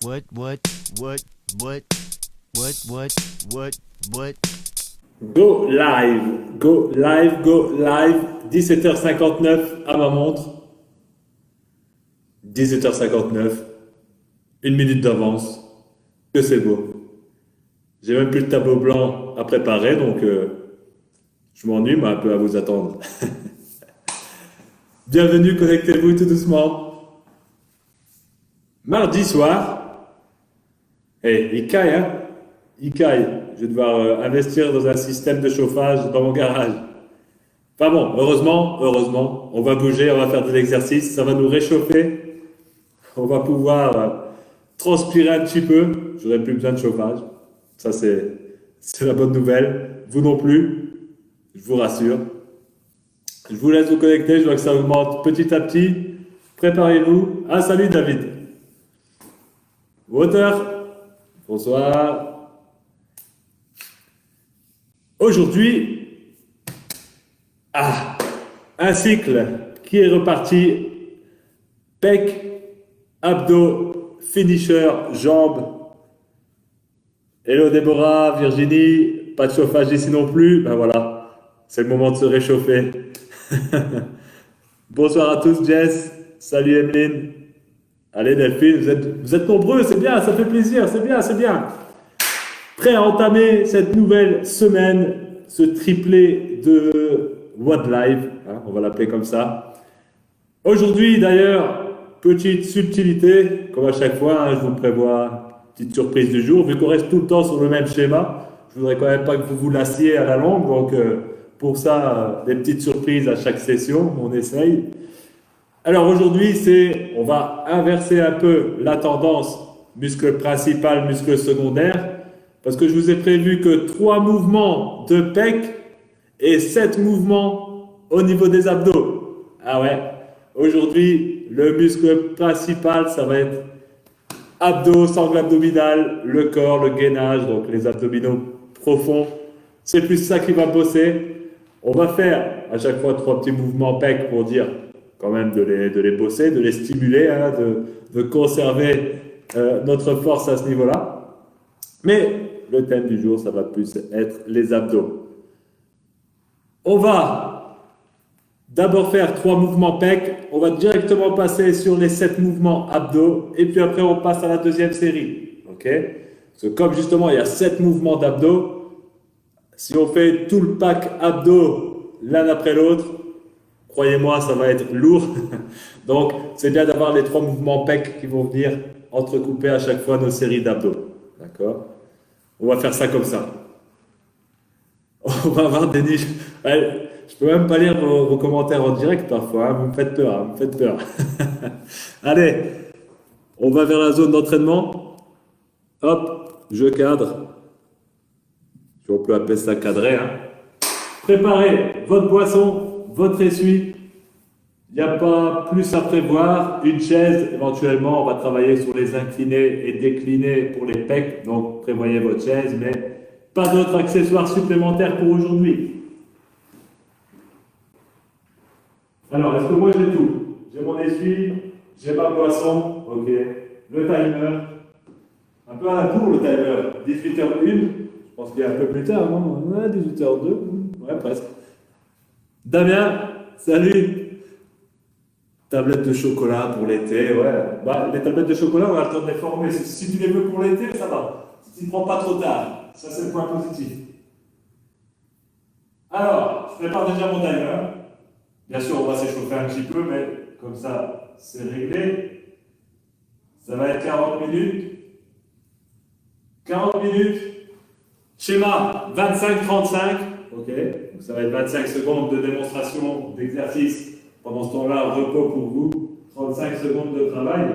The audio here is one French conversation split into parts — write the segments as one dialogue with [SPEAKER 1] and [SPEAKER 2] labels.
[SPEAKER 1] What, what, what, what, what?
[SPEAKER 2] Go live, go live, go live. 17h59 à ma montre. 17h59. Une minute d'avance. Que c'est beau. J'ai même plus de tableau blanc à préparer, donc je m'ennuie moi, un peu à vous attendre. Bienvenue, connectez-vous tout doucement. Mardi soir. Il caille, hein? Il caille. Je vais devoir investir dans un système de chauffage dans mon garage. Enfin bon, heureusement, on va bouger, on va faire de l'exercice, ça va nous réchauffer. On va pouvoir transpirer un petit peu. J'aurai plus besoin de chauffage. Ça, c'est la bonne nouvelle. Vous non plus, je vous rassure. Je vous laisse vous connecter, je vois que ça augmente petit à petit. Préparez-vous. Ah, salut David. Water. Bonsoir. Aujourd'hui, un cycle qui est reparti. Pec, abdos, finisher, jambes. Hello Déborah, Virginie, pas de chauffage ici non plus. Ben voilà, c'est le moment de se réchauffer. Bonsoir à tous, Jess. Salut Emeline. Allez Delphine, vous êtes nombreux, c'est bien, ça fait plaisir, c'est bien. Prêt à entamer cette nouvelle semaine, ce triplé de What Live, hein, on va l'appeler comme ça. Aujourd'hui d'ailleurs, petite subtilité, comme à chaque fois, hein, je vous prévois petite surprise du jour, vu qu'on reste tout le temps sur le même schéma, je voudrais quand même pas que vous vous lassiez à la longue, donc pour ça, des petites surprises à chaque session, on essaye. Alors aujourd'hui, on va inverser un peu la tendance muscle principal, muscle secondaire, parce que je vous ai prévu que 3 mouvements de pec et 7 mouvements au niveau des abdos. Ah ouais, aujourd'hui, le muscle principal, ça va être abdos, sangle abdominale, le corps, le gainage, donc les abdominaux profonds. C'est plus ça qui va bosser. On va faire à chaque fois 3 petits mouvements pec pour dire quand même de les bosser, de les stimuler, hein, de conserver notre force à ce niveau-là. Mais le thème du jour, ça va plus être les abdos. On va d'abord faire 3 mouvements pec, on va directement passer sur les 7 mouvements abdos, et puis après on passe à la deuxième série. Okay? Parce que comme justement il y a 7 mouvements d'abdos, si on fait tout le pack abdos l'un après l'autre, croyez-moi, ça va être lourd. Donc, c'est bien d'avoir les 3 mouvements pec qui vont venir entrecouper à chaque fois nos séries d'abdos. D'accord? On va faire ça comme ça. On va avoir des niches. Je peux même pas lire vos commentaires en direct parfois. Hein. Vous me faites peur. Allez, on va vers la zone d'entraînement. Hop, je cadre. On peut appeler ça cadrer. Hein. Préparez votre boisson. Votre essuie, il n'y a pas plus à prévoir. Une chaise, éventuellement, on va travailler sur les inclinés et déclinés pour les pecs. Donc, prévoyez votre chaise, mais pas d'autres accessoires supplémentaires pour aujourd'hui. Alors, est-ce que moi j'ai tout? J'ai mon essuie, j'ai ma boisson, ok. Le timer, un peu à la bourre le timer. 18h01, je pense qu'il est un peu plus tard, non? Ouais, 18h02, ouais, presque. Damien, salut. Tablette de chocolat pour l'été, ouais. Bah, les tablettes de chocolat, on va le temps de les former. Si tu les veux pour l'été, ça va. Si tu ne prends pas trop tard, ça c'est le point positif. Alors, je prépare déjà mon timer. Bien sûr, on va s'échauffer un petit peu, mais comme ça, c'est réglé. Ça va être 40 minutes. 40 minutes. Schéma 25-35. Ok, donc ça va être 25 secondes de démonstration d'exercice. Pendant ce temps-là, repos pour vous. 35 secondes de travail.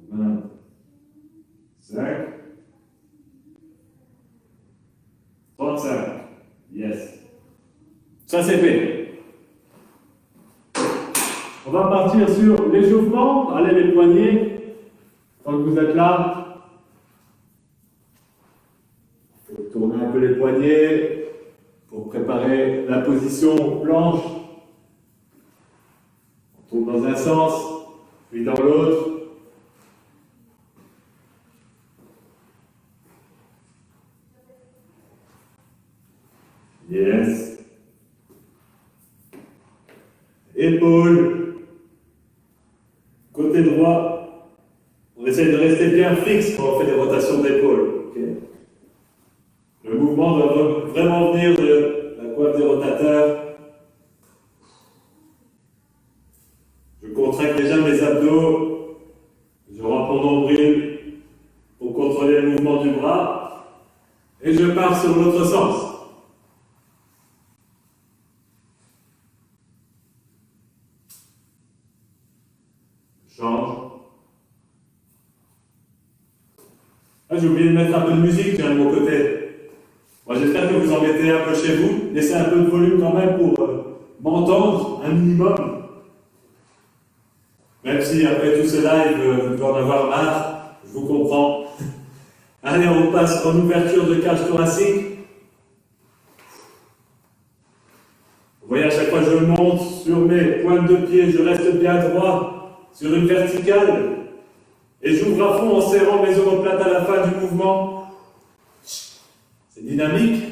[SPEAKER 2] 25. 35. Yes. Ça c'est fait. On va partir sur l'échauffement. Allez les poignets. Tant que vous êtes là. Tournez un peu les poignets pour préparer la position planche. On tourne dans un sens, puis dans l'autre. Yes. Épaules. Côté droit. On essaie de rester bien fixe quand on fait des rotations d'épaule. Ok. Le mouvement doit vraiment venir de la coiffe des rotateurs. Je contracte déjà mes abdos. Je rentre mon nombril pour contrôler le mouvement du bras. Et je pars sur l'autre sens. Change. Ah, j'ai oublié de mettre un peu de musique, tiens, de mon côté. Moi, j'espère que vous en mettez un peu chez vous. Laissez un peu de volume quand même pour m'entendre, un minimum. Même si après tout ce live, vous devez en avoir marre, je vous comprends. Allez, on passe en ouverture de cage thoracique. Vous voyez, à chaque fois que je monte sur mes pointes de pied, je reste bien droit sur une verticale. Et j'ouvre à fond en serrant mes omoplates à la fin du mouvement. C'est dynamique.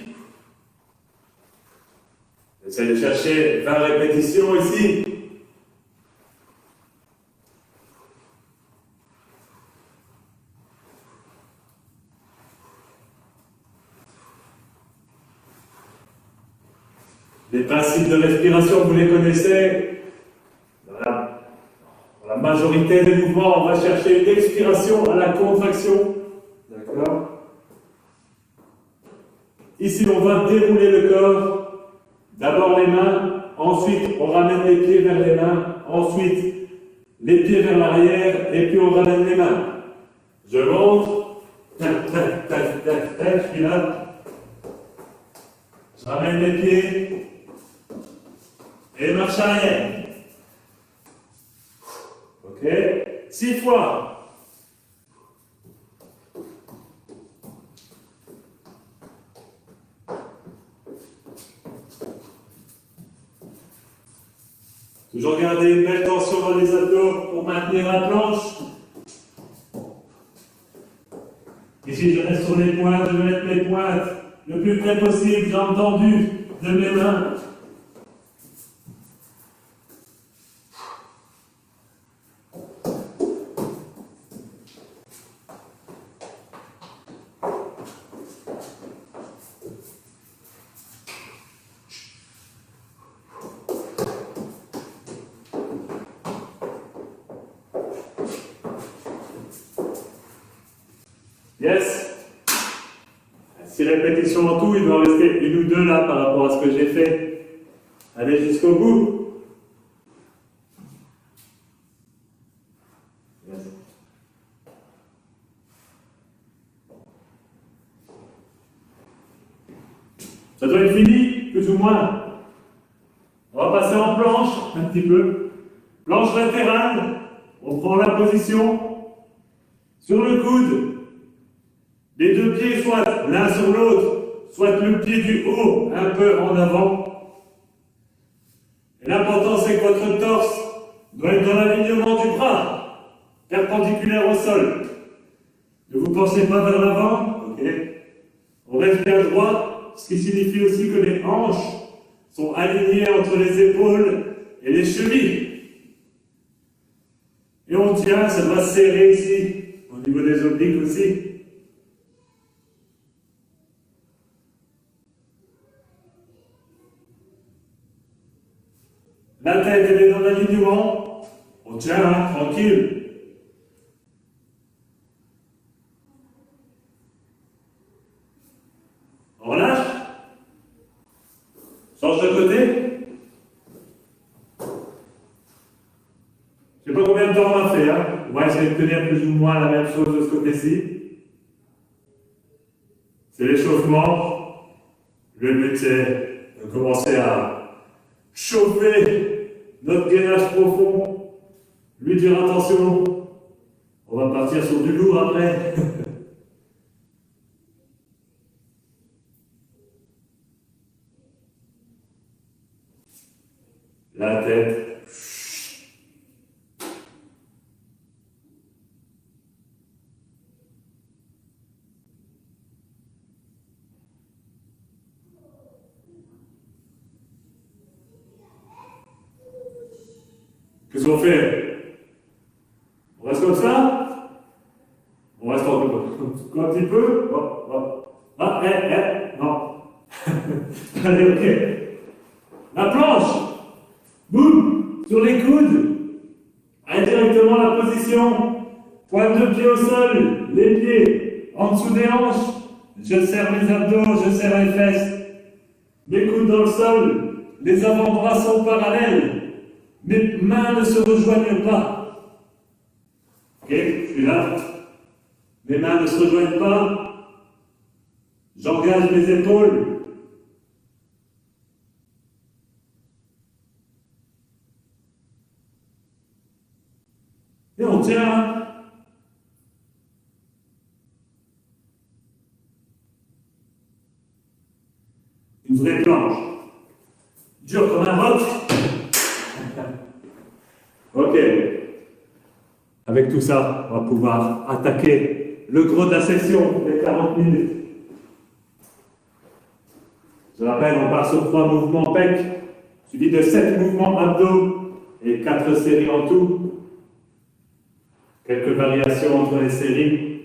[SPEAKER 2] J'essaie de chercher 20 répétitions ici. Les principes de respiration, vous les connaissez. Dans la majorité des mouvements, on va chercher une expiration à la contraction. D'accord? Ici, on va dérouler le corps. D'abord les mains, ensuite on ramène les pieds vers les mains, ensuite les pieds vers l'arrière, et puis on ramène les mains. Je monte, tac, tac, tac, tac, tac, je suis là. Je ramène les pieds, et marche arrière. Ok? 6 fois. Toujours garder une belle tension dans les abdos pour maintenir la planche. Ici, je reste sur les pointes, je vais mettre mes pointes le plus près possible, jambes tendues de mes mains. Yes. 6 répétitions en tout, il doit en rester une ou deux là par rapport à ce que j'ai fait. Allez jusqu'au bout. Yes. Ça doit être fini, plus ou moins. On va passer en planche, un petit peu. Planche latérale, on prend la position sur le coude. Les deux pieds, soit l'un sur l'autre, soit le pied du haut un peu en avant. Et l'important, c'est que votre torse doit être dans l'alignement du bras, perpendiculaire au sol. Ne vous pensez pas vers l'avant, ok? On reste bien droit, ce qui signifie aussi que les hanches sont alignées entre les épaules et les chevilles. Et on tient, ça doit serrer ici, au niveau des obliques aussi. La tête, elle est dans l'alignement. On tient, hein, tranquille. On relâche. Change de côté. Je ne sais pas combien de temps on a fait. Hein. On va essayer de tenir plus ou moins la même chose de ce côté-ci. C'est l'échauffement. Le but, c'est de commencer à chauffer notre gainage profond, lui dire attention, on va partir sur du lourd après. La tête. Qu'est-ce qu'on fait? On reste comme ça? On reste encore un petit peu. Hop, hop. Ah, non. Allez, ok. La planche. Boum. Sur les coudes. Indirectement la position. Pointe de pied au sol. Les pieds en dessous des hanches. Je serre les abdos, je serre les fesses. Mes coudes dans le sol. Les avant-bras sont parallèles. Mes mains ne se rejoignent pas. Ok, je suis là. Mes mains ne se rejoignent pas. J'engage mes épaules. Et on tient. Une vraie planche. Dur comme un roc. Ok. Avec tout ça, on va pouvoir attaquer le gros de la session, les 40 minutes. Je rappelle, on part sur 3 mouvements PEC, suivi de 7 mouvements abdos et 4 séries en tout. Quelques variations entre les séries.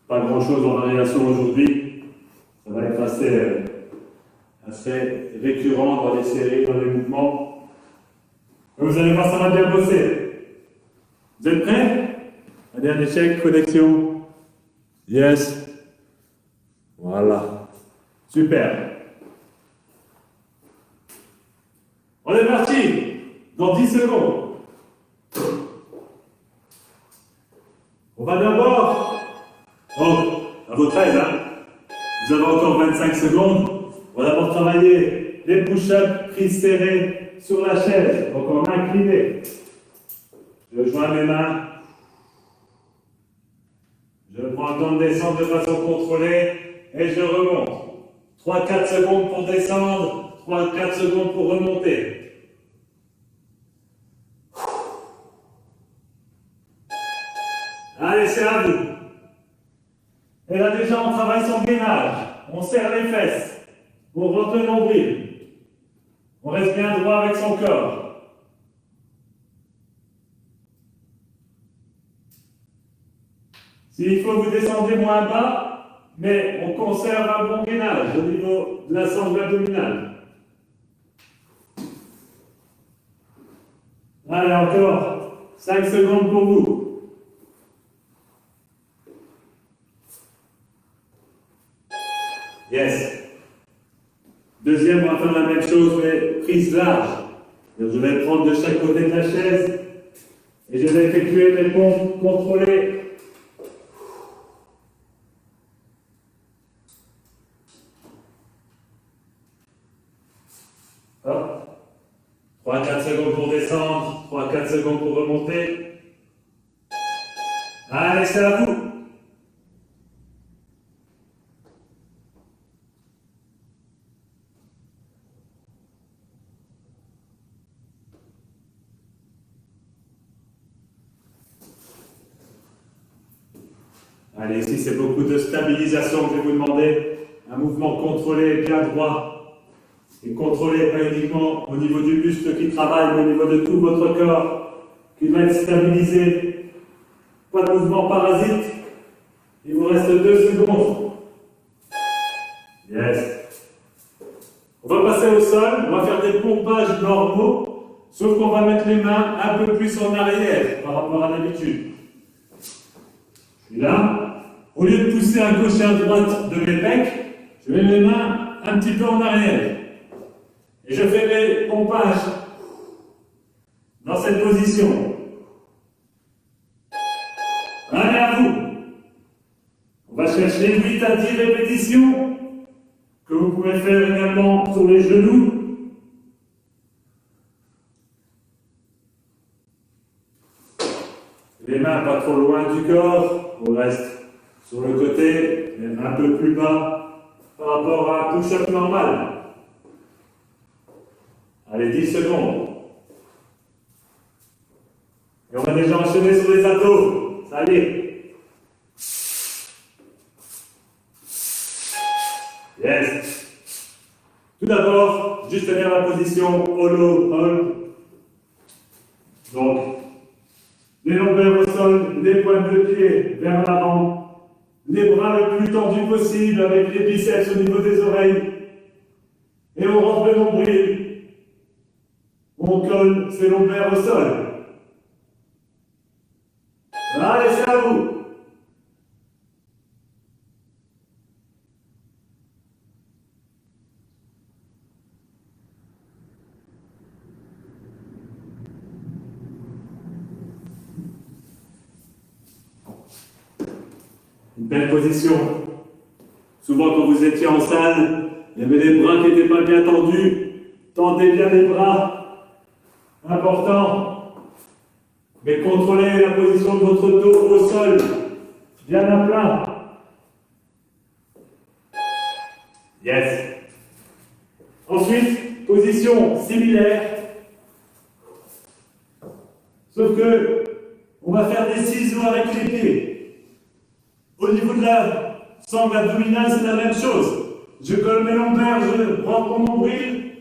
[SPEAKER 2] Pas grand-chose en variation aujourd'hui. Ça va être assez récurrent dans les séries, dans les mouvements. Vous allez voir, ça va bien bosser. Vous êtes prêts? Allez, un échec, connexion. Yes. Voilà. Super. On est parti. Dans 10 secondes. On va d'abord. Oh, à votre aise, hein? Vous avez encore 25 secondes. On va d'abord travailler les push-ups, prises serrées sur la chaise, donc en incliné. Je joins mes mains. Je prends le temps de descendre de façon contrôlée et je remonte. 3-4 secondes pour descendre, 3-4 secondes pour remonter. Allez, c'est à vous. Et là déjà, on travaille son gainage. On serre les fesses. On rentre le nombril. On reste bien droit avec son corps. S'il faut, vous descendez moins bas, mais on conserve un bon gainage au niveau de la sangle abdominale. Allez, encore 5 secondes pour vous. Yes. Deuxième, on va faire la même chose, mais prise large. Donc, je vais prendre de chaque côté de la chaise et je vais effectuer mes pompes contrôlées. Hop. 3-4 secondes pour descendre, 3-4 secondes pour remonter. Allez, c'est à vous. Allez, ici, c'est beaucoup de stabilisation que je vais vous demander. Un mouvement contrôlé, bien droit. Et contrôlé, pas uniquement au niveau du buste qui travaille, mais au niveau de tout votre corps, qui doit être stabilisé. Pas de mouvement parasite. Il vous reste 2 secondes. Yes. On va passer au sol, on va faire des pompages normaux, sauf qu'on va mettre les mains un peu plus en arrière par rapport à d'habitude. Et là, au lieu de pousser à gauche et à droite de mes pecs, je mets mes mains un petit peu en arrière. Et je fais mes pompages dans cette position. Allez, à vous. On va chercher 8 à 10 répétitions que vous pouvez faire également sur les genoux. Les mains pas trop loin du corps, on reste sur le côté, mais un peu plus bas par rapport à un push-up normal. Allez, 10 secondes. Et on va déjà enchaîner sur les abdos. Ça y est. Yes. Tout d'abord, juste tenir la position hollow hold. Donc, les lombaires au sol, les pointes de pied vers l'avant, les bras le plus tendus possible avec les biceps au niveau des oreilles. Et on rentre le nombril. On colle ses lombaires au sol. Allez, c'est à vous. Une belle position. Souvent, quand vous étiez en salle, il y avait les bras qui n'étaient pas bien tendus. Tendez bien les bras. Important. Mais contrôlez la position de votre dos au sol. Bien à plat. Yes. Ensuite, position similaire. Sauf que, on va faire des ciseaux avec les pieds. Au niveau de la sangle abdominale, c'est la même chose. Je colle mes lombaires, je rentre mon nombril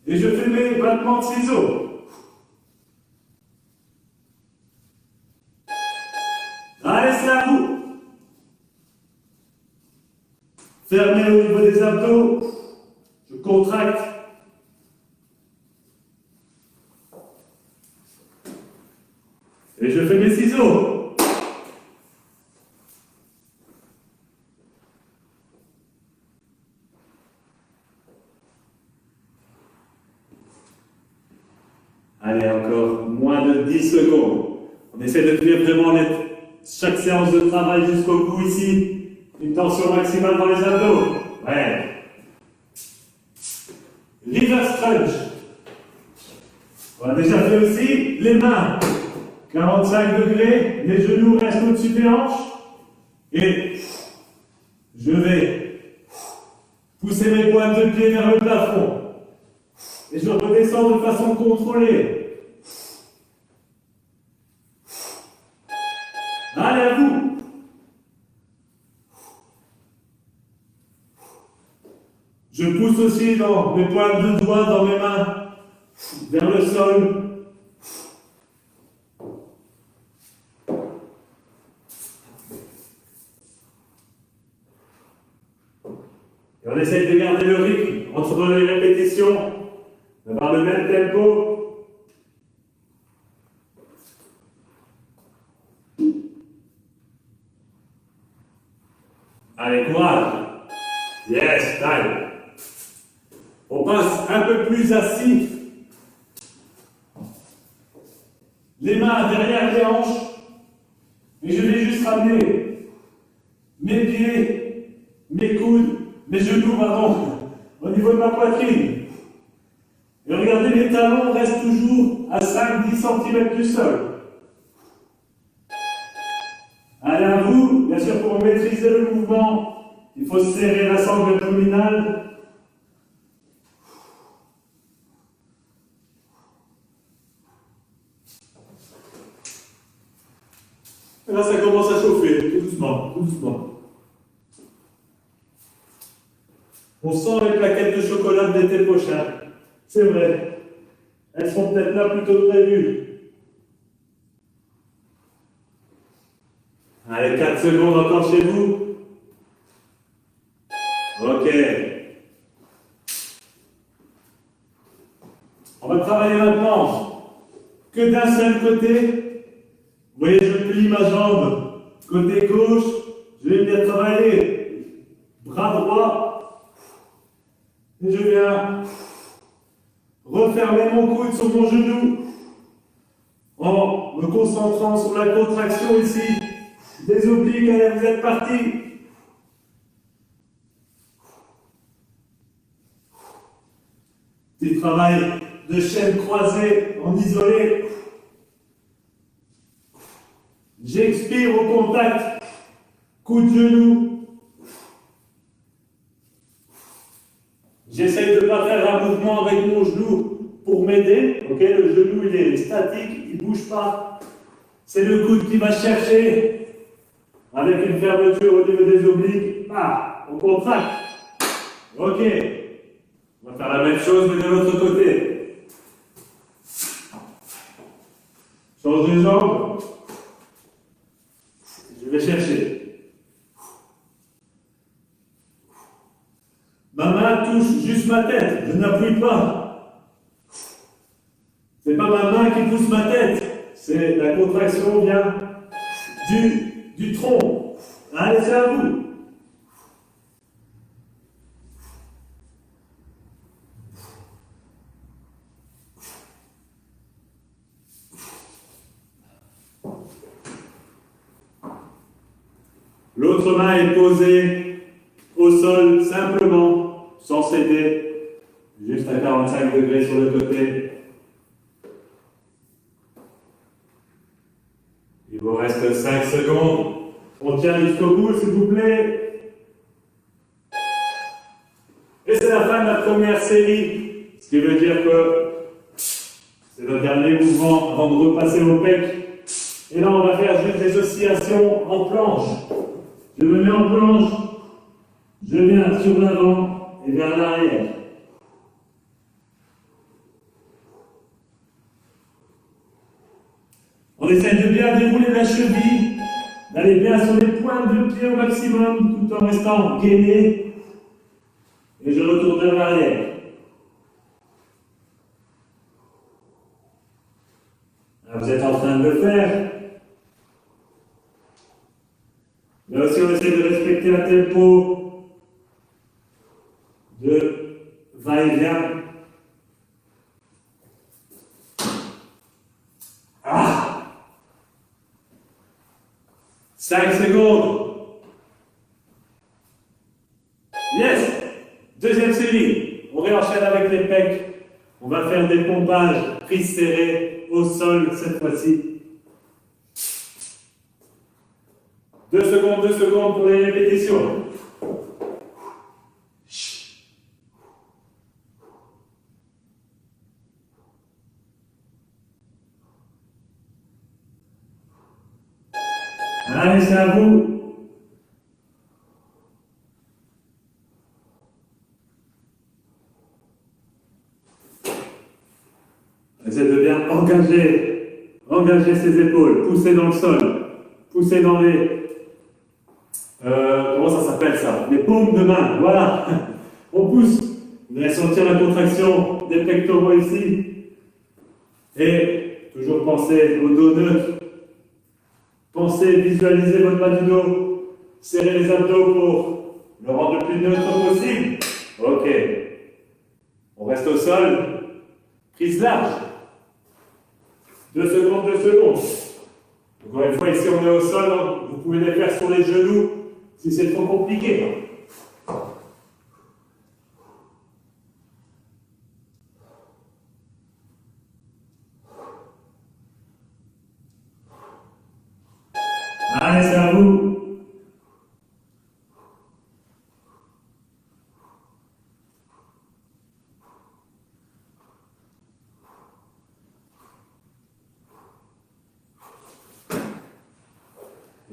[SPEAKER 2] et je fais mes battements de ciseaux. Allez, c'est à vous. Fermez au niveau des abdos. Je contracte. Et je fais mes ciseaux. Allez, encore moins de 10 secondes. On essaie de tenir vraiment chaque séance de travail jusqu'au bout ici. Une tension maximale dans les abdos. Ouais. Reverse crunch. On a déjà fait aussi les mains. 45 degrés, les genoux restent au-dessus des hanches. Et je vais pousser mes pointes de pied vers le plafond. Et je redescends de façon contrôlée. Allez, à vous. Je pousse aussi dans mes pointes de doigts dans mes mains vers le sol. Et on essaye de garder le rythme entre les répétitions, d'avoir le même tempo. Allez, courage. Yes, time. On passe un peu plus assis. Les mains derrière les hanches. Et je vais juste ramener mes pieds, mes coudes, mes genoux, pardon, au niveau de ma poitrine. Et regardez, mes talons restent toujours à 5-10 cm du sol. Allez, à vous, bien sûr, pour maîtriser le mouvement, il faut serrer la sangle abdominale. Et là, ça commence à chauffer, tout doucement, tout doucement. On sent les plaquettes de chocolat de l'été prochain. C'est vrai. Elles sont peut-être là plus tôt que prévu. Allez, 4 secondes encore chez vous. Ok. On va travailler maintenant que d'un seul côté. Vous voyez, je plie ma jambe. Côté gauche, je vais bien travailler. Bras droit. Et je viens refermer mon coude sur mon genou en me concentrant sur la contraction ici des obliques. Allez, vous êtes partis. Petit travail de chaîne croisée en isolé. J'expire au contact. Coup de genou. J'essaye de ne pas faire un mouvement avec mon genou pour m'aider. Ok, le genou il est statique, il ne bouge pas. C'est le coude qui va chercher avec une fermeture au niveau des obliques. Ah, on contracte. Ok. On va faire la même chose mais de l'autre côté. Change de jambe. Je vais chercher. Ma main touche juste ma tête. Je n'appuie pas. C'est pas ma main qui pousse ma tête. C'est la contraction vient du tronc. Allez, c'est à vous. L'autre main est posée au sol simplement, sans céder, juste à 45 degrés sur le côté. Il vous reste 5 secondes. On tient jusqu'au bout, s'il vous plaît. Et c'est la fin de la première série, ce qui veut dire que c'est notre dernier mouvement avant de repasser au pec. Et là, on va faire juste des oscillations en planche. Je me mets en planche, je viens sur l'avant et vers l'arrière. On essaie de bien dérouler la cheville, d'aller bien sur les pointes de pied au maximum, tout en restant gainé. Et je retourne vers l'arrière. Là, vous êtes en train de le faire. Là aussi, on essaie de respecter un tempo de va-et-vient. Ah! 5 secondes. Yes! Deuxième série. On réenchaîne avec les pecs. On va faire des pompages, prises serrées au sol cette fois-ci. 2 secondes pour les répétitions. Allez, c'est à vous. Essayez de bien engager ses épaules, pousser dans le sol, pousser dans les... comment ça s'appelle ça? Les paumes de main, voilà. On pousse. Vous allez sentir la contraction des pectoraux ici. Et toujours penser au dos neutre. Pensez, visualisez votre bas du dos. Serrez les abdos pour le rendre le plus neutre possible. Ok. On reste au sol. Prise large. 2 secondes. Encore une fois, ici on est au sol, donc vous pouvez les faire sur les genoux si c'est trop compliqué. Allez, c'est à vous.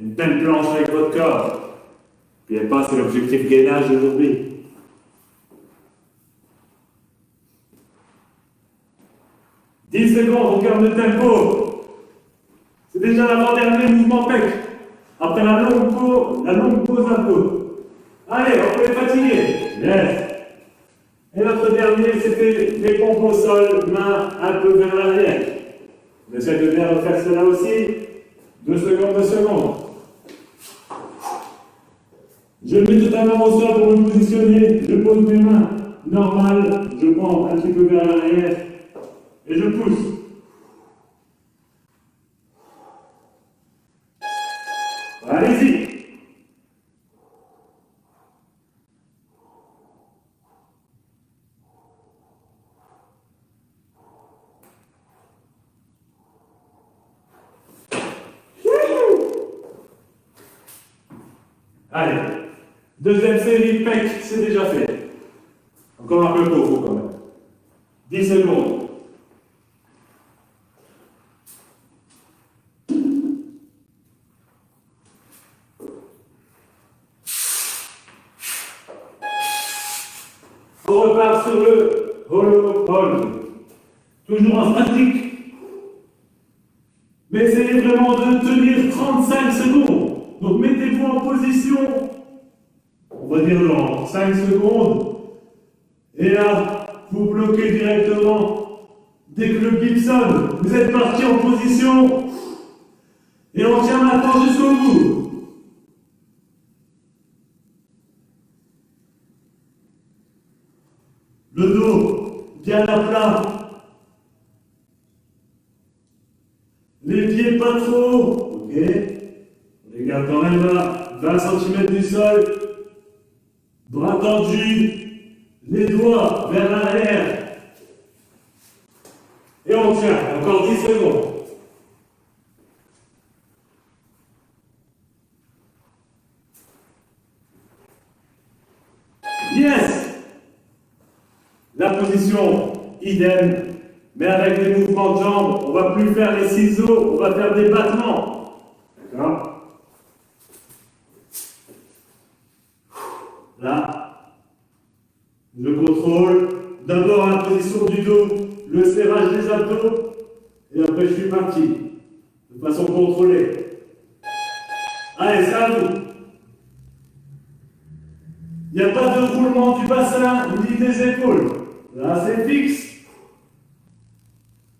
[SPEAKER 2] Une belle planche avec votre corps. N'oubliez pas, c'est l'objectif gainage aujourd'hui. « 10 secondes, on garde le tempo. C'est déjà l'avant-dernier mouvement pec. Après la longue pause abdos. Allez, on peut les fatiguer. Yes. Et notre dernier, c'était les pompes au sol, main un peu vers l'arrière. On essaie de bien refaire cela aussi. 2 secondes. Je me mets totalement au sol pour me positionner. Je pose mes mains normales. Je prends un petit peu vers l'arrière. Et je pousse. Allez-y. Allez. Deuxième série pec, c'est déjà fait. Encore un peu tôt, quand même. 10 secondes. On repart sur le hollow hold. Toujours en statique. vraiment de tenir 35 secondes. Donc mettez-vous en position, on va dire dans 5 secondes. Et là, vous bloquez directement. Dès que le Gibson, vous êtes parti en position. Et on tient maintenant jusqu'au bout. Le dos bien à plat. Les pieds pas trop hauts. Ok. On les garde quand même à 20 cm du sol. Bras tendus. Les doigts vers l'arrière. Et on tient. Encore 10 secondes. Yes! La position, idem, mais avec les mouvements de jambes, on va plus faire les ciseaux, on va faire des battements. D'accord? Là, je contrôle d'abord la position du dos, le serrage des abdos, et après je suis parti, de façon contrôlée. Allez, c'est à vous. Il n'y a pas de roulement du bassin ni des épaules. Là, c'est fixe.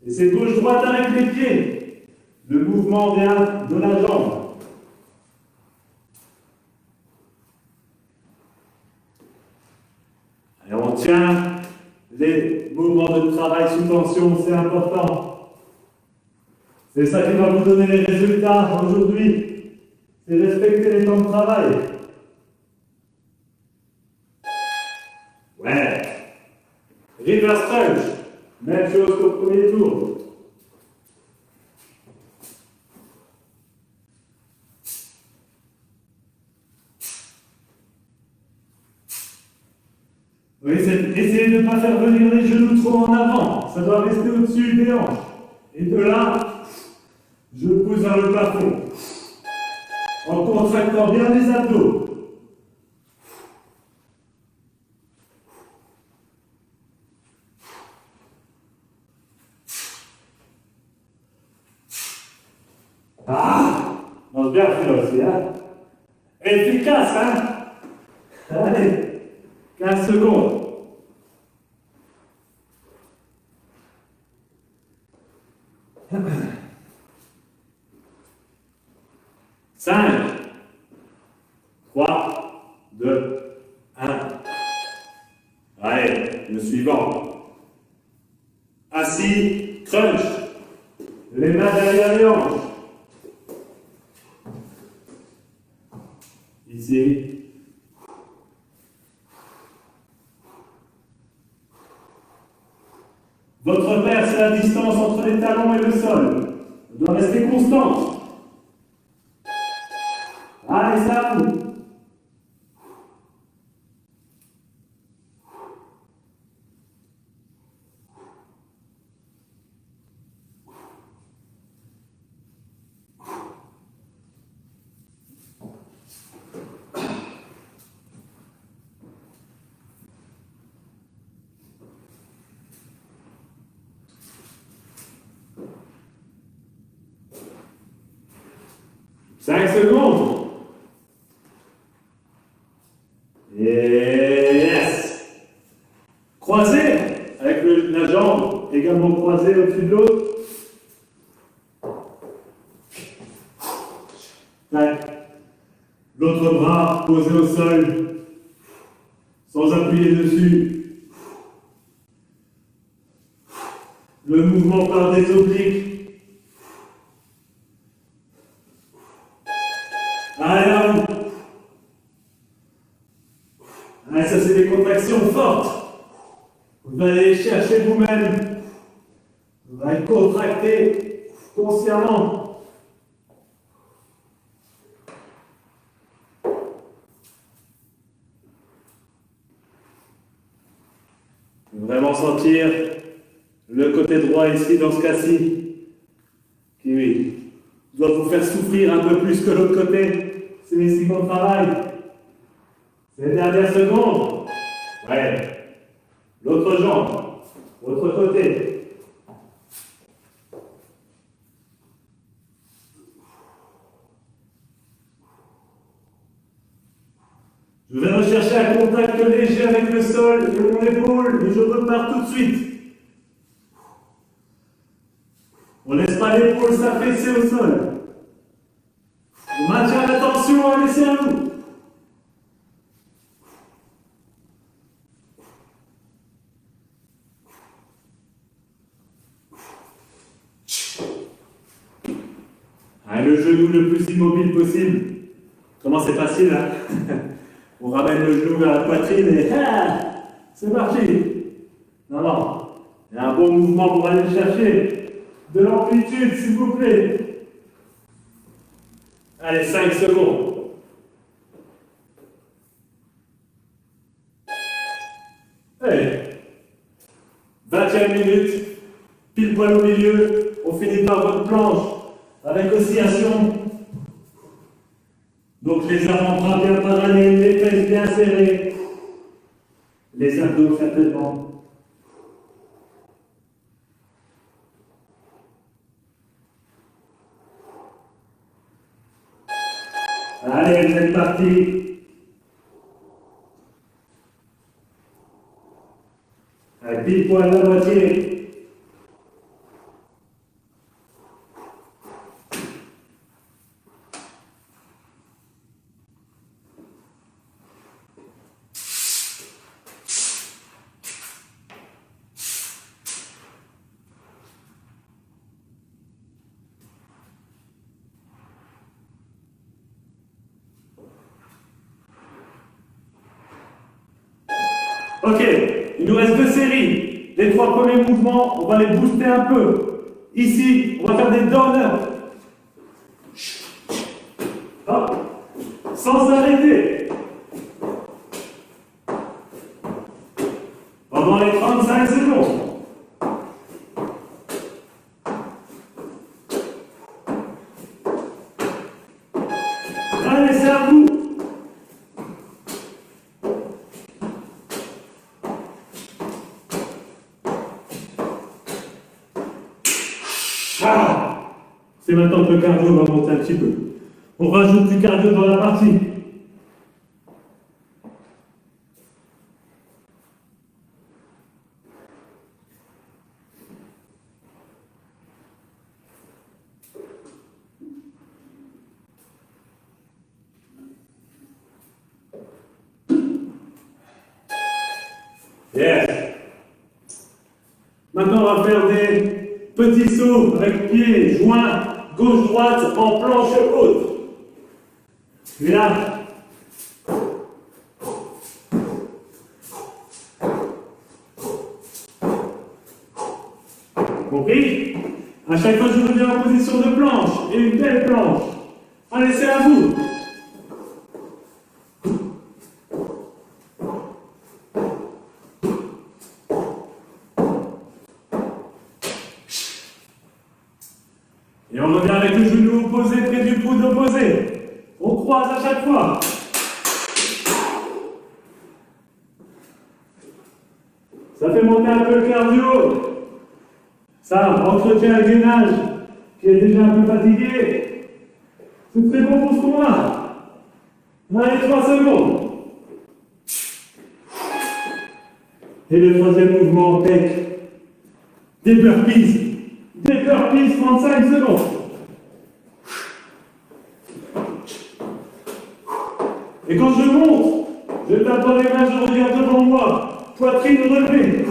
[SPEAKER 2] Et c'est gauche-droite avec les pieds. Le mouvement vient de la jambe. Et on tient les mouvements de travail sous tension, c'est important. C'est ça qui va vous donner les résultats aujourd'hui. C'est respecter les temps de travail. Ouais. Reverse crunch. Même chose qu'au premier tour. Oui, essayez de ne pas faire venir les genoux trop en avant. Ça doit rester au-dessus des hanches. Et de là, je pousse vers le plafond. En contractant bien les abdos. Ah! On se bien fait aussi, hein? Efficace, hein? Allez, 15 secondes. Cinq, 3, 2, 1. Allez, le suivant. Assis, crunch. Les mains derrière les hanches. Ici. Votre repère, c'est la distance entre les talons et le sol. Elle doit rester constante. Allez, c'est à vous. Cinq secondes. Yes. Croisé, avec la jambe également croisée au-dessus de l'autre. L'autre bras posé au sol, sans appuyer dessus. Le mouvement par des obliques. Allez, à vous. Allez, ça c'est des contractions fortes. Vous allez les chercher vous-même. Vous allez contracter consciemment. Vraiment sentir le côté droit ici, dans ce cas-ci, qui oui, doit vous faire souffrir un peu plus que l'autre côté. C'est ici qu'on travaille. C'est les dernières secondes. Ouais. L'autre jambe, l'autre côté. Je vais rechercher un contact léger avec le sol et mon épaule et je repars tout de suite. On ne laisse pas l'épaule s'affaisser au sol. On maintient la tension, allez, à nous. Ah, le genou le plus immobile possible. Comment c'est facile, hein? On ramène le genou vers la poitrine et c'est parti. Non, non. Il y a un bon mouvement pour aller chercher de l'amplitude, s'il vous plaît. Allez, 5 secondes. Allez. 20e minute. Pile poil au milieu. On finit par votre planche avec oscillation. Donc les avant-bras bien parallèles, les fesses bien serrées. Les abdos certainement. Allez, vous êtes partis. Allez, pile poil la moitié. Ok, il nous reste 2 séries. Les 3 premiers mouvements, on va les booster un peu. Ici, on va faire des downers. Hop. Sans arrêter. Pendant les 35 secondes. Allez, c'est à vous. C'est maintenant que le cardio va monter un petit peu. On rajoute du cardio dans la partie. Yes. Maintenant, on va faire des petits sauts avec pieds joints, gauche-droite, en planche haute. Et là. Compris? À chaque fois, je reviens en position de planche, et une belle planche. Allez, c'est à vous. Et on revient avec le genou opposé près du coude opposé. On croise à chaque fois. Ça fait monter un peu le cardio. Ça entretient le gainage qui est déjà un peu fatigué. C'est très bon pour ce combat. Allez, 3 secondes. Et le 3e mouvement, pec. Des burpees. Des burpees, 35 secondes. Et quand je monte, je tape dans les mains, je regarde devant moi. Poitrine relevée.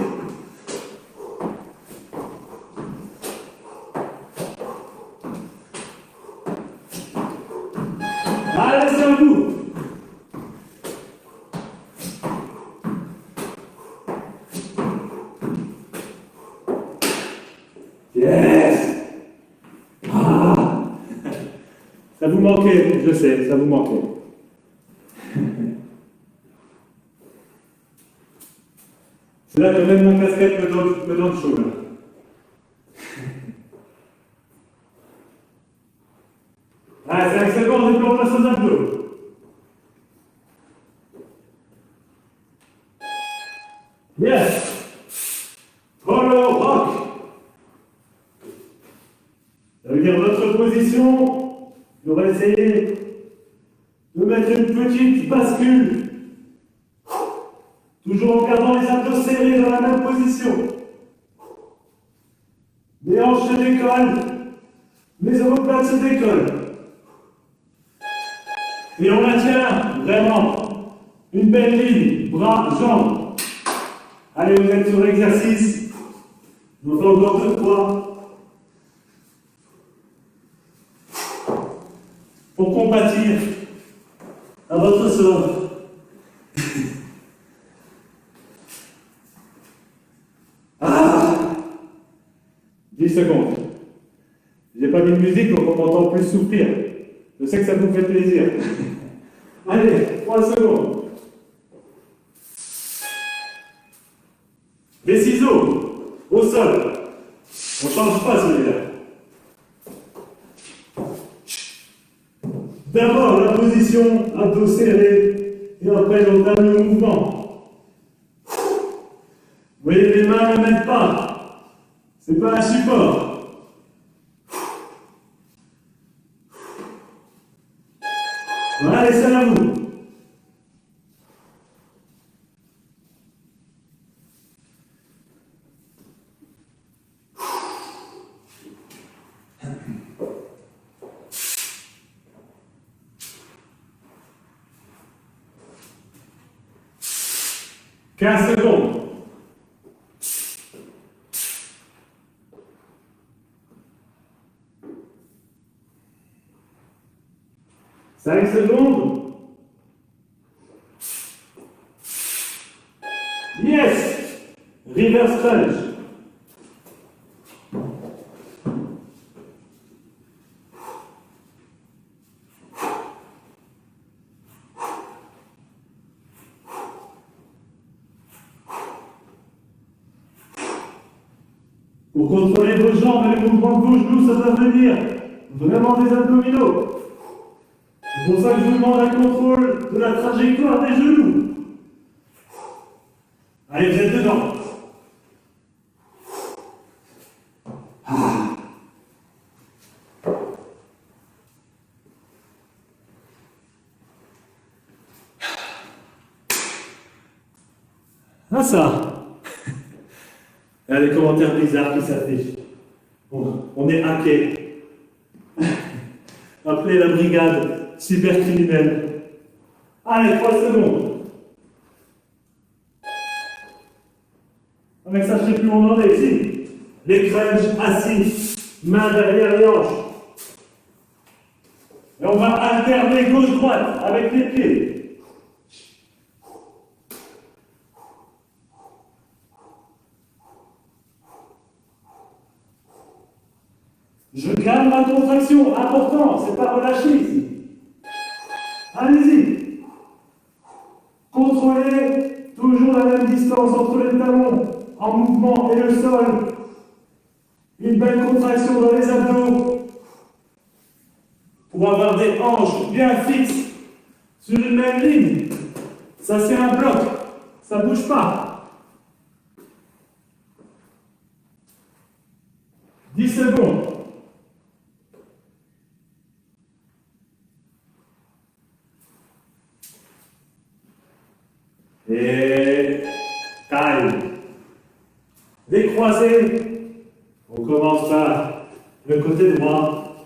[SPEAKER 2] Allez, c'est à vous. Yes. Ça vous manquait, je sais, ça vous manquait. C'est là que même mon casquette me donne chaud. Là. Allez, 5 secondes et puis on passe aux abdos. Yes. Follow rock. Ça veut dire notre position. On va essayer de mettre une petite bascule Toujours en gardant les abdos serrés dans la même position. Les hanches se décollent, les omoplates se décollent. Et on maintient vraiment une belle ligne, bras, jambes. Allez, vous êtes sur l'exercice. Je vous fais encore 2-3. Pour compatir à votre sort. 10 secondes. J'ai pas mis de musique donc on m'entend plus souffrir. Je sais que ça vous fait plaisir. Allez, 3 secondes. Les ciseaux au sol. On change pas celui-là. D'abord la position, abdos serrés, et après on entame le mouvement. Vous voyez, les mains ne m'aident pas. C'est pas un support. Voilà, laissez à vous. « 15 secondes. « 5 secondes. Yes! Reverse crunch. Pour contrôler vos jambes et les mouvements de vos genoux, ça doit venir vraiment des abdominaux. C'est pour ça que je vous demande un contrôle de la trajectoire des genoux. Allez, vous êtes dedans. Ah ça. Il y a des commentaires bizarres qui s'affichent. On est hacké. Appelez la brigade cybercriminelle. Allez, 3 secondes. Avec ça, je ne sais plus où on en est ici. Les crunchs assis, mains derrière les hanches. Et on va alterner gauche-droite avec les pieds. Je garde ma contraction, important, c'est pas relâché ici. Allez-y. Contrôlez toujours la même distance entre les talons en mouvement et le sol. Une belle contraction dans les abdos pour avoir des hanches bien fixes sur une même ligne. Ça c'est un bloc, ça bouge pas. 10 secondes. Et taille. Décroisé. On commence par le côté droit.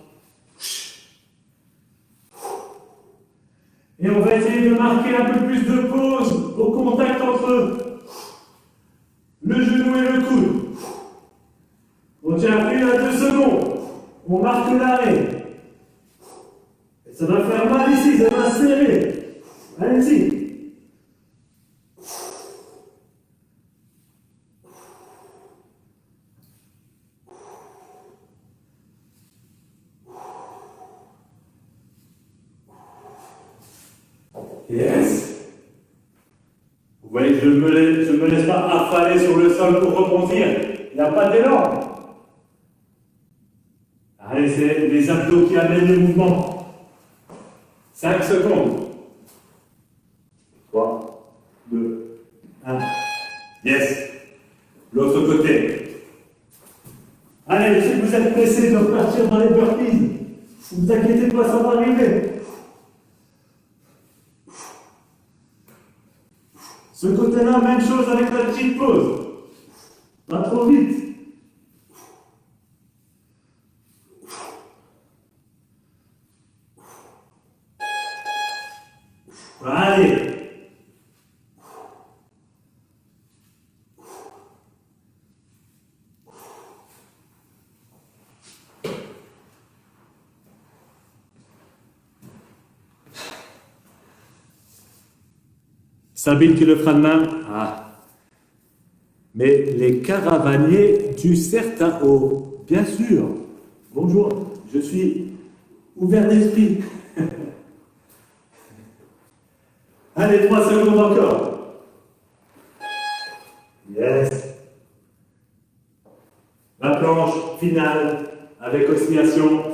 [SPEAKER 2] Et on va essayer de marquer un peu plus de pause au contact entre le genou et le coude. On tient 1 à 2 secondes. On marque l'arrêt. Et ça va faire mal ici, ça va serrer. Allez-y. Yes. Vous voyez que je ne me laisse pas affaler sur le sol pour rebondir. Il n'y a pas d'élan. Allez, c'est les abdos qui amènent le mouvement. 5 secondes. 3, 2, 1. Yes. L'autre côté. Allez, si vous êtes pressé de repartir dans les burpees, ne vous inquiétez pas, ça va arriver. Ce côté-là, même chose avec la petite pause. Pas trop vite. Allez. Sabine qui le fera demain. Ah. Mais les caravaniers du certain haut, bien sûr. Bonjour, je suis ouvert d'esprit. Allez, 3 secondes encore. Yes. La planche finale avec oscillation.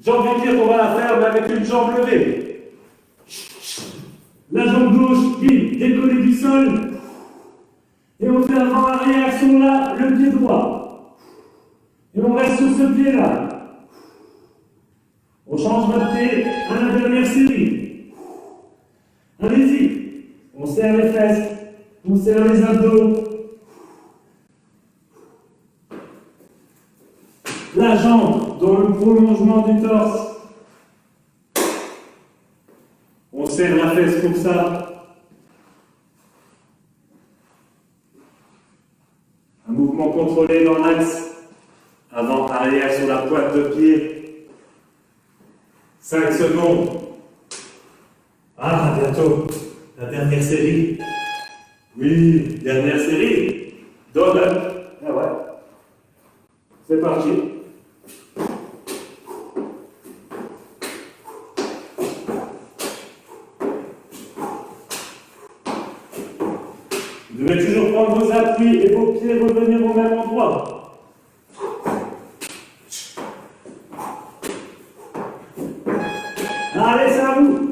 [SPEAKER 2] J'ai envie de dire qu'on va la faire, mais avec une jambe levée. La jambe gauche, bim, décollée du sol. Et on fait avant-arrière, action là, le pied droit. Et on reste sur ce pied-là. On change notre pied à la dernière série. Allez-y. On serre les fesses, on serre les abdos. La jambe dans le prolongement du torse. On serre la fesse comme ça. Un mouvement contrôlé dans l'axe. Avant, arrière sur la pointe de pied. 5 secondes. Ah, bientôt. La dernière série. Oui, dernière série. Donne. Ah ouais. C'est parti. Vous devez toujours prendre vos appuis et vos pieds revenir au même endroit. Allez, c'est à vous.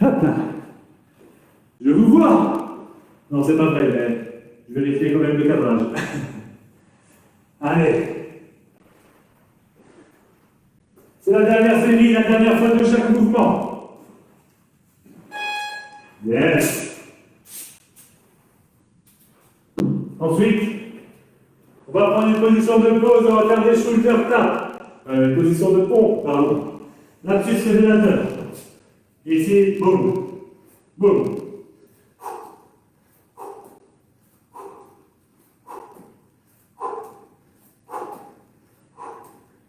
[SPEAKER 2] Hop là. Je vous vois. Non, c'est pas vrai, mais je vérifie quand même le cadrage. Allez. C'est la dernière série, la dernière fois de chaque mouvement. Yes. Ensuite, on va prendre une position de pause, on va faire des shoulder taps. Une position de pompe, pardon. Lapsus révélateur. Ici, boum. Boum.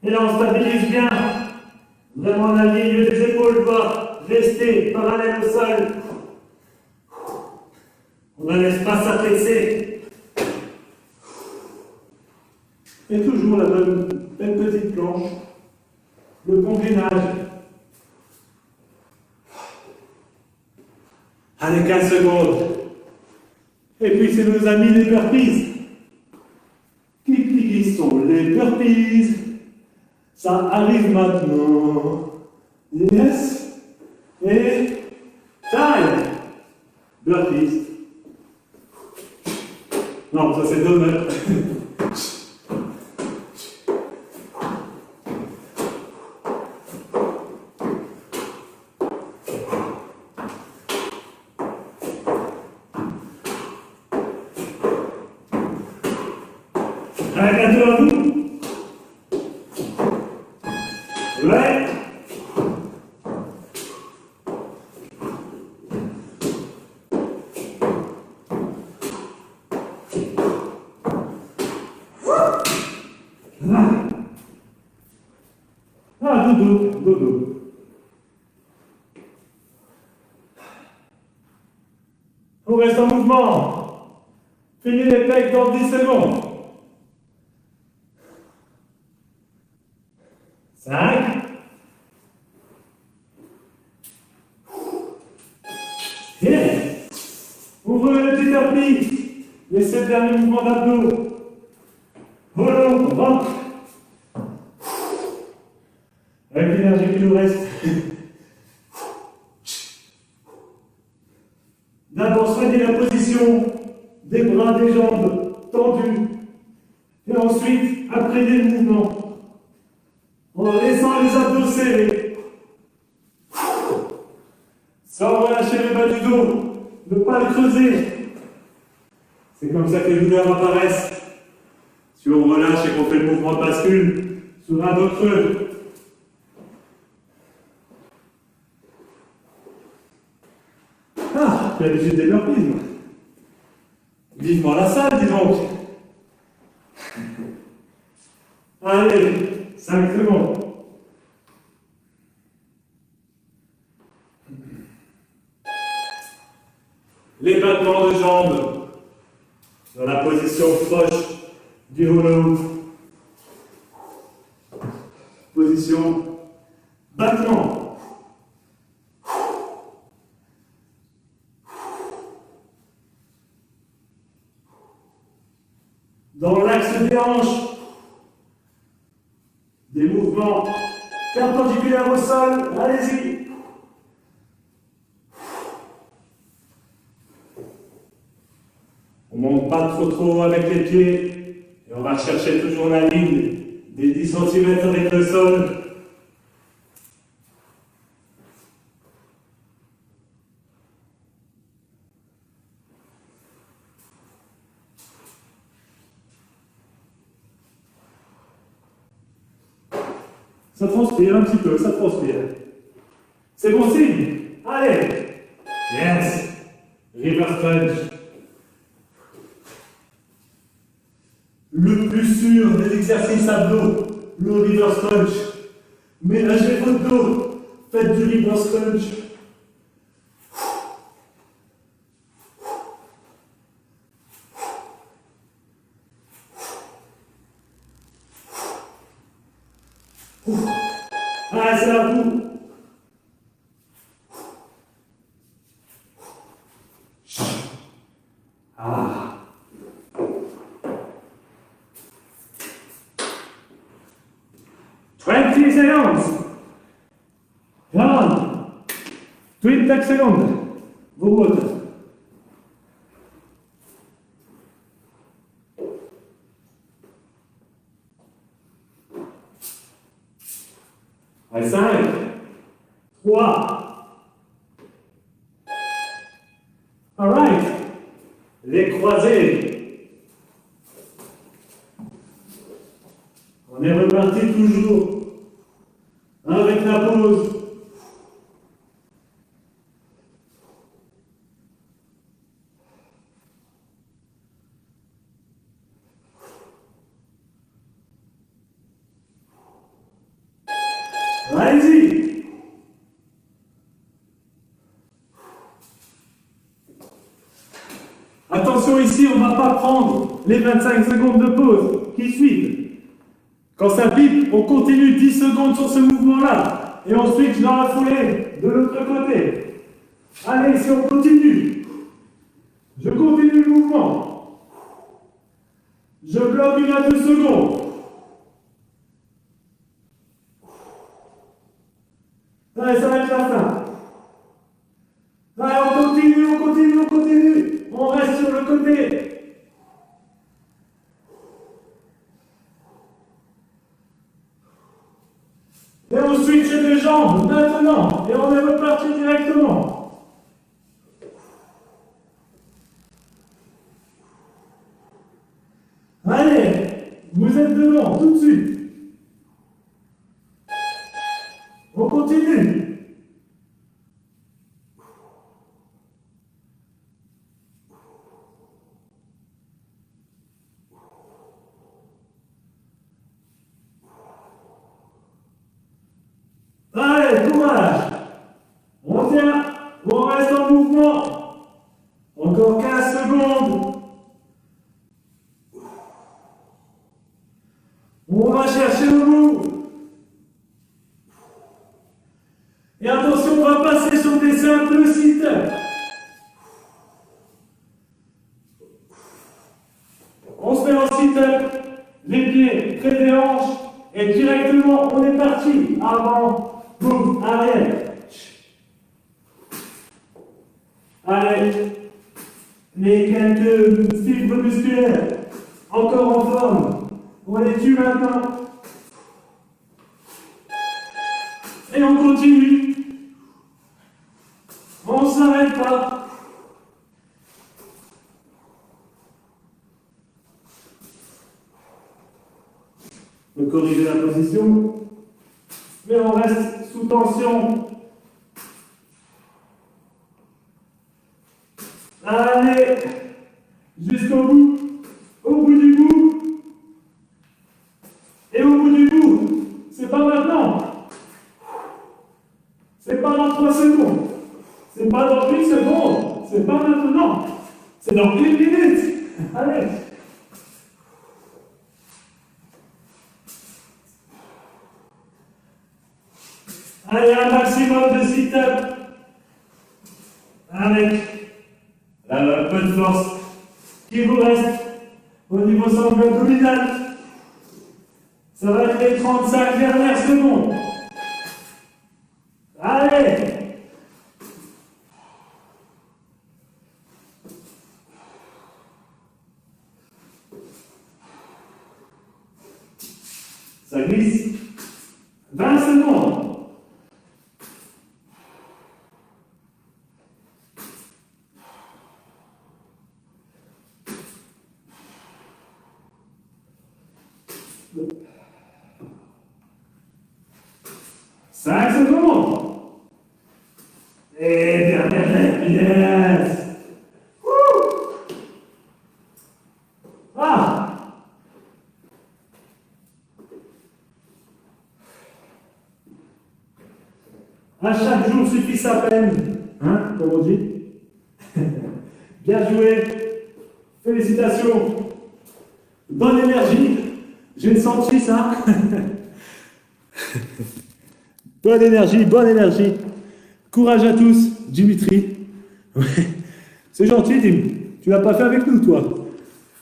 [SPEAKER 2] Et là, on stabilise bien. Vraiment, la ligne des épaules va rester parallèle au sol. On ne laisse pas s'affaisser. Et toujours la bonne petite planche. Le combinage. Allez, 15 secondes. Et puis, c'est nos amis les burpees. Qui sont les burpees? Ça arrive maintenant. Yes. Et time. Burpees. Non, ça c'est donut. Allez, bientôt à vous. Ouais. Ah, dodo. On reste en mouvement. Finis les pecs dans 10 secondes. 5. Et ouvrez le petit tapis. Les 7 derniers mouvements d'abdos. Voilà, on rentre. Avec l'énergie qui nous reste. les jambes tendues. Et ensuite, après des mouvements, en laissant les abdos serrés, sans relâcher le bas du dos, ne pas le creuser. C'est comme ça que les douleurs apparaissent. Si on relâche et qu'on fait le mouvement de bascule sur un dos creux. Ah, j'ai l'habitude des burpees, moi. Vivement la salle, dis donc. Allez, 5 secondes. Les battements de jambes dans la position proche du hollow. Position battement. Dans l'axe des hanches, des mouvements perpendiculaires au sol, allez-y. On ne monte pas trop avec les pieds et on va chercher toujours la ligne des 10 cm avec le sol. Ça transpire un petit peu, ça transpire. C'est bon signe. Allez. Yes. Reverse crunch. Le plus sûr des exercices abdos, le reverse crunch. Ménagez votre dos. Faites du reverse crunch. Ah, c'est à vous. Ah. Twenty seconds. One. 20 seconds. Vous votez. À 5, 3. All right. Les croisés. On est reparti toujours avec la pause. Allez-y. Attention ici, on ne va pas prendre les 25 secondes de pause qui suivent. Quand ça pipe, on continue 10 secondes sur ce mouvement-là. Et on switch dans la foulée de l'autre côté. Allez, si on continue. Je continue le mouvement. Je bloque 1 à 2 secondes. Allez, ça va être la fin. Allez, on continue, on continue, on continue. On reste sur le côté. Et on switch de jambes maintenant. Et on est reparti directement. Allez, vous êtes devant tout de suite. On continue. Allez, courage. On tient, on reste en mouvement. Encore 15 secondes. On va chercher le bout. Et attention, on va passer sur des simples sit-ups. On se met en sit-up, les pieds près des hanches, et directement, on est parti. Avant, boum, arrière. Allez. les quelques fibres musculaires encore en forme. On les tue maintenant. Et on continue. On ne s'arrête pas. On peut corriger la position, mais on reste sous tension. Allez, jusqu'au bout, au bout du bout. Et au bout du bout, c'est pas maintenant. C'est pas dans 3 secondes. C'est pas dans 1 seconde. C'est pas maintenant. C'est dans 1 minute. Allez. Allez, un maximum de sit-up. Avec un peu de force qui vous reste au niveau sangle abdominal. Ça va être les 35 dernières secondes. Allez! Ça glisse. 20 secondes. Cinq secondes. Et dernière, yes. Ah. À chaque jour suffit sa peine, hein, comme on dit. Bien joué. Félicitations. Bonne énergie. J'ai senti ça. Bonne énergie, bonne énergie. Courage à tous, Dimitri. Ouais. C'est gentil, Dim. Tu l'as pas fait avec nous, toi.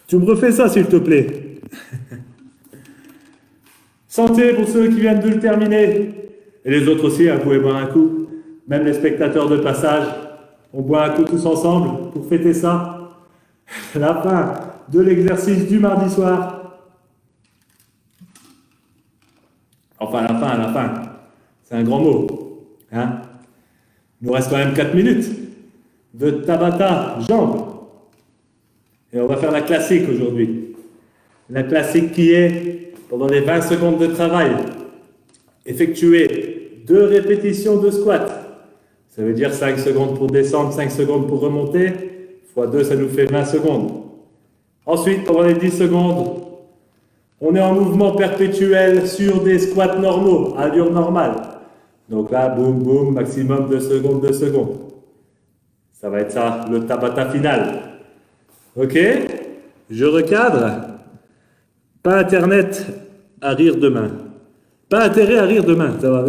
[SPEAKER 2] Tu me refais ça, s'il te plaît. Santé pour ceux qui viennent de le terminer. Et les autres aussi, vous pouvez boire un coup. Même les spectateurs de passage. On boit un coup tous ensemble pour fêter ça. La fin de l'exercice du mardi soir. Enfin, la fin. C'est un grand mot. Hein? Il nous reste quand même 4 minutes de Tabata, jambes. Et on va faire la classique aujourd'hui. La classique qui est, pendant les 20 secondes de travail, effectuer 2 répétitions de squat. Ça veut dire 5 secondes pour descendre, 5 secondes pour remonter. Fois 2, ça nous fait 20 secondes. Ensuite, pendant les 10 secondes, on est en mouvement perpétuel sur des squats normaux, allure normale. Donc là, boum, boum, maximum 2 secondes, 2 secondes. Ça va être ça, le Tabata final. Ok? Je recadre. Pas Internet à rire demain. Pas intérêt à rire demain. Ça va.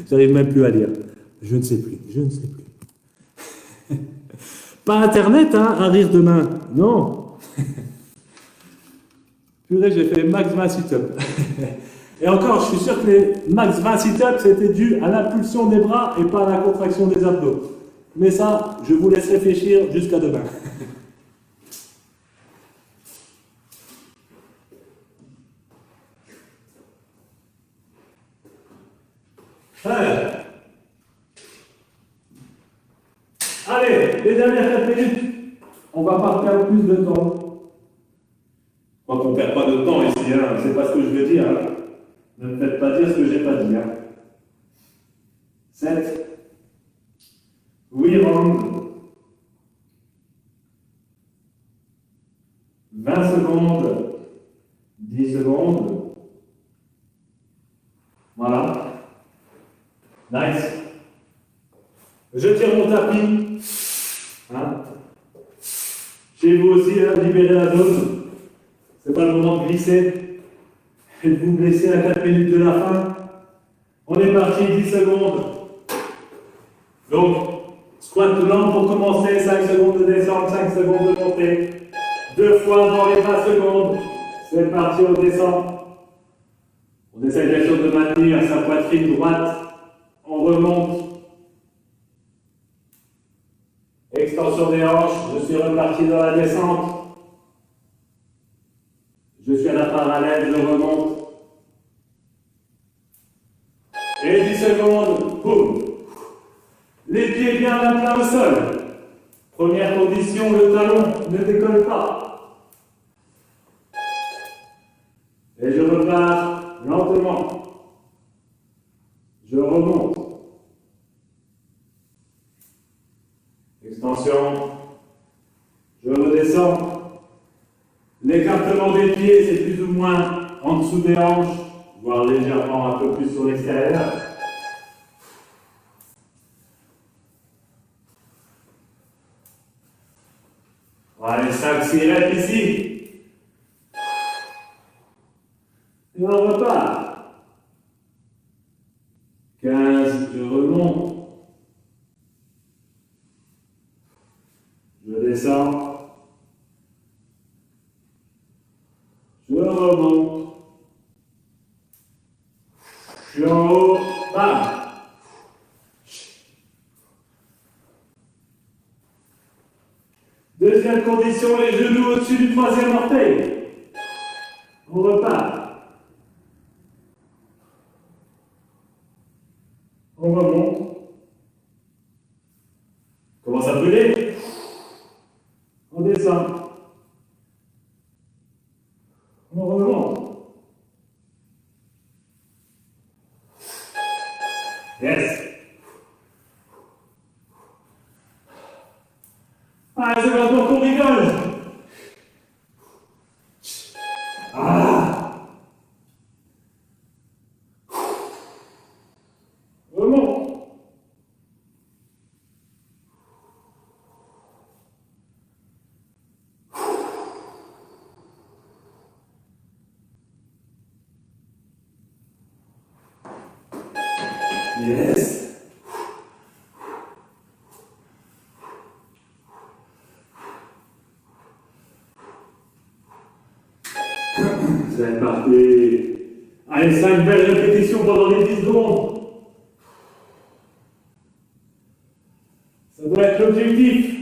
[SPEAKER 2] J'arrive même plus à lire. Je ne sais plus. Pas Internet, hein, à rire demain. Non. Purée, j'ai fait max 20 sit-ups. Et encore, je suis sûr que les max 20 sit-ups, c'était dû à l'impulsion des bras et pas à la contraction des abdos. Mais ça, je vous laisse réfléchir jusqu'à demain. Allez, les dernières 4 minutes. On va pas perdre plus de temps. Moi, qu'on ne perd pas de temps ici, hein. C'est pas ce que je veux dire. Hein. Ne me faites pas dire ce que j'ai pas dit. Hein. 7, 8 rounds, 20 secondes, 10 secondes. Voilà. Nice. Je tire mon tapis. Hein. Chez vous aussi, hein, libérez la zone. C'est pas le moment de glisser et de vous blesser à 4 minutes de la fin. On est parti, 10 secondes. Donc, squat lent pour commencer, 5 secondes de descente, 5 secondes de montée. 2 fois dans les 20 secondes. C'est parti, on descend. On essaie bien sûr de maintenir sa poitrine droite. On remonte. Extend Extension des hanches, je suis reparti dans la descente. Je suis à la parallèle, je remonte. Et 10 secondes, boum. Les pieds bien à plat au sol. Première condition, le talon ne décolle pas. Et je repars lentement. Je remonte. Extension. Je redescends. L'écartement des pieds, c'est plus ou moins en dessous des hanches, voire légèrement un peu plus sur l'extérieur. Allez, 5-6 reps ici. Et on repart. 15, je remonte. Je descends. Je remonte. Je suis en haut. Bam. Deuxième condition, les genoux au-dessus du troisième orteil. On repart. On remonte. Commence à brûler. On descend. On remonte. Yes. Ah, c'est maintenant qu'on rigole. Ah. Remonte. Yes. C'est parti. Allez, 5 belles répétitions pendant les 10 secondes. Ça doit être l'objectif.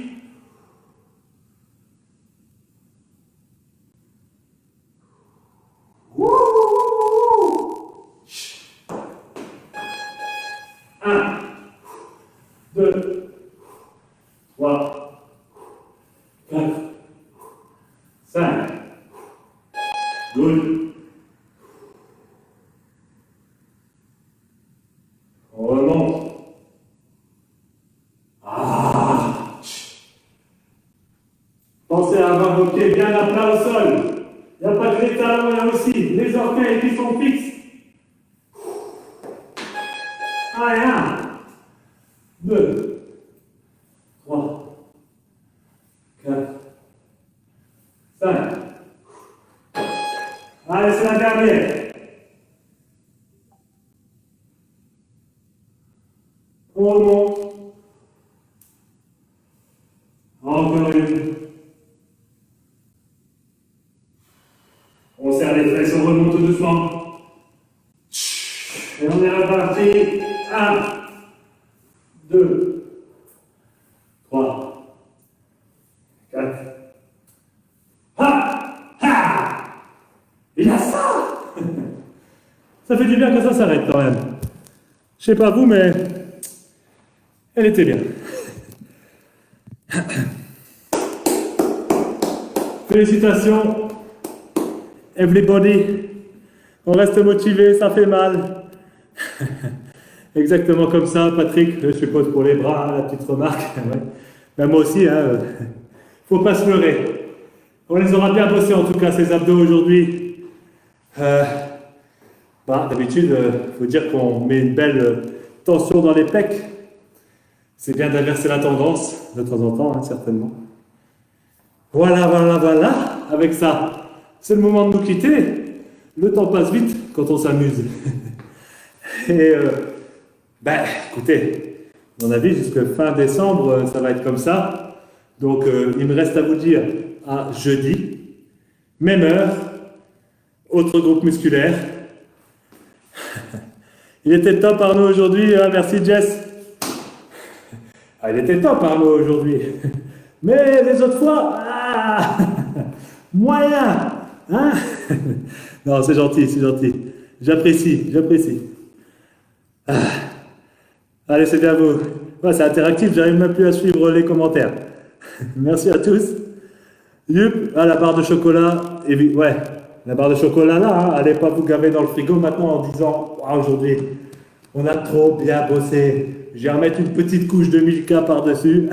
[SPEAKER 2] Un, 2, 3, 4, 5. Good. On remonte. Ah. Pensez à avoir vos pieds bien à plat au sol. Il n'y a pas que les talons, il y a aussi les orteils qui sont fixes. Allez, 1, 2, 3, 4, 5. Allez, c'est la dernière. On remonte. Encore une. On serre les fesses, on remonte tout doucement. Et on est reparti. 1, 2, 3, 4. Ha! Ha! Il y a ça! Ça fait du bien que ça s'arrête quand même. Je sais pas vous, mais elle était bien. Félicitations, everybody. On reste motivé, ça fait mal. Exactement comme ça, Patrick, je suppose pour les bras, la petite remarque. Ouais. Ben moi aussi, hein, faut pas se leurrer. On les aura bien bossés en tout cas, ces abdos aujourd'hui. D'habitude, faut dire qu'on met une belle tension dans les pecs. C'est bien d'inverser la tendance, de temps en temps, hein, certainement. Voilà. Avec ça, c'est le moment de nous quitter. Le temps passe vite quand on s'amuse. Et écoutez, à mon avis, jusqu'à fin décembre, ça va être comme ça. Donc, il me reste à vous dire à jeudi, même heure, autre groupe musculaire. Il était top Arnaud aujourd'hui, hein, merci Jess. Ah, il était top, hein, moi, aujourd'hui. Mais les autres fois, moyen. Hein. Non, c'est gentil, c'est gentil. J'apprécie, j'apprécie. Allez, c'est bien beau. Ouais, c'est interactif, j'arrive même plus à suivre les commentaires. Merci à tous. Yup, ah, la barre de chocolat. Et ouais, la barre de chocolat là, hein, allez pas vous gaver dans le frigo maintenant en disant ah, aujourd'hui, on a trop bien bossé. Je vais remettre une petite couche de Milka par-dessus.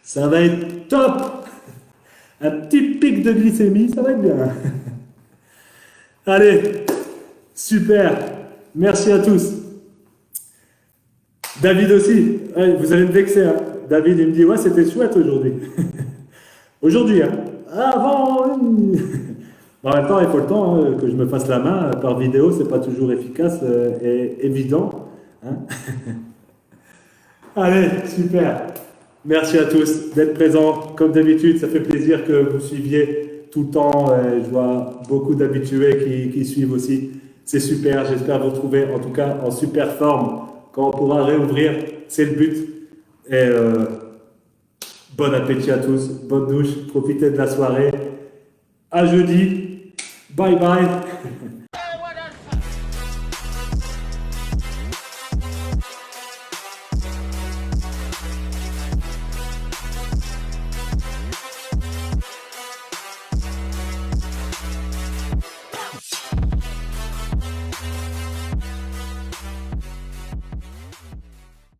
[SPEAKER 2] Ça va être top. Un petit pic de glycémie, ça va être bien. Allez, super. Merci à tous. David aussi. Ouais, vous allez me vexer. Hein. David, il me dit ouais, c'était chouette aujourd'hui. Aujourd'hui, hein. Avant. En même temps, il faut le temps hein, que je me fasse la main par vidéo, c'est pas toujours efficace et évident. Hein. Allez, super. Merci à tous d'être présents. Comme d'habitude, ça fait plaisir que vous suiviez tout le temps. Je vois beaucoup d'habitués qui suivent aussi. C'est super. J'espère vous retrouver en tout cas en super forme quand on pourra réouvrir. C'est le but. Et bon appétit à tous. Bonne douche. Profitez de la soirée. À jeudi. Bye bye.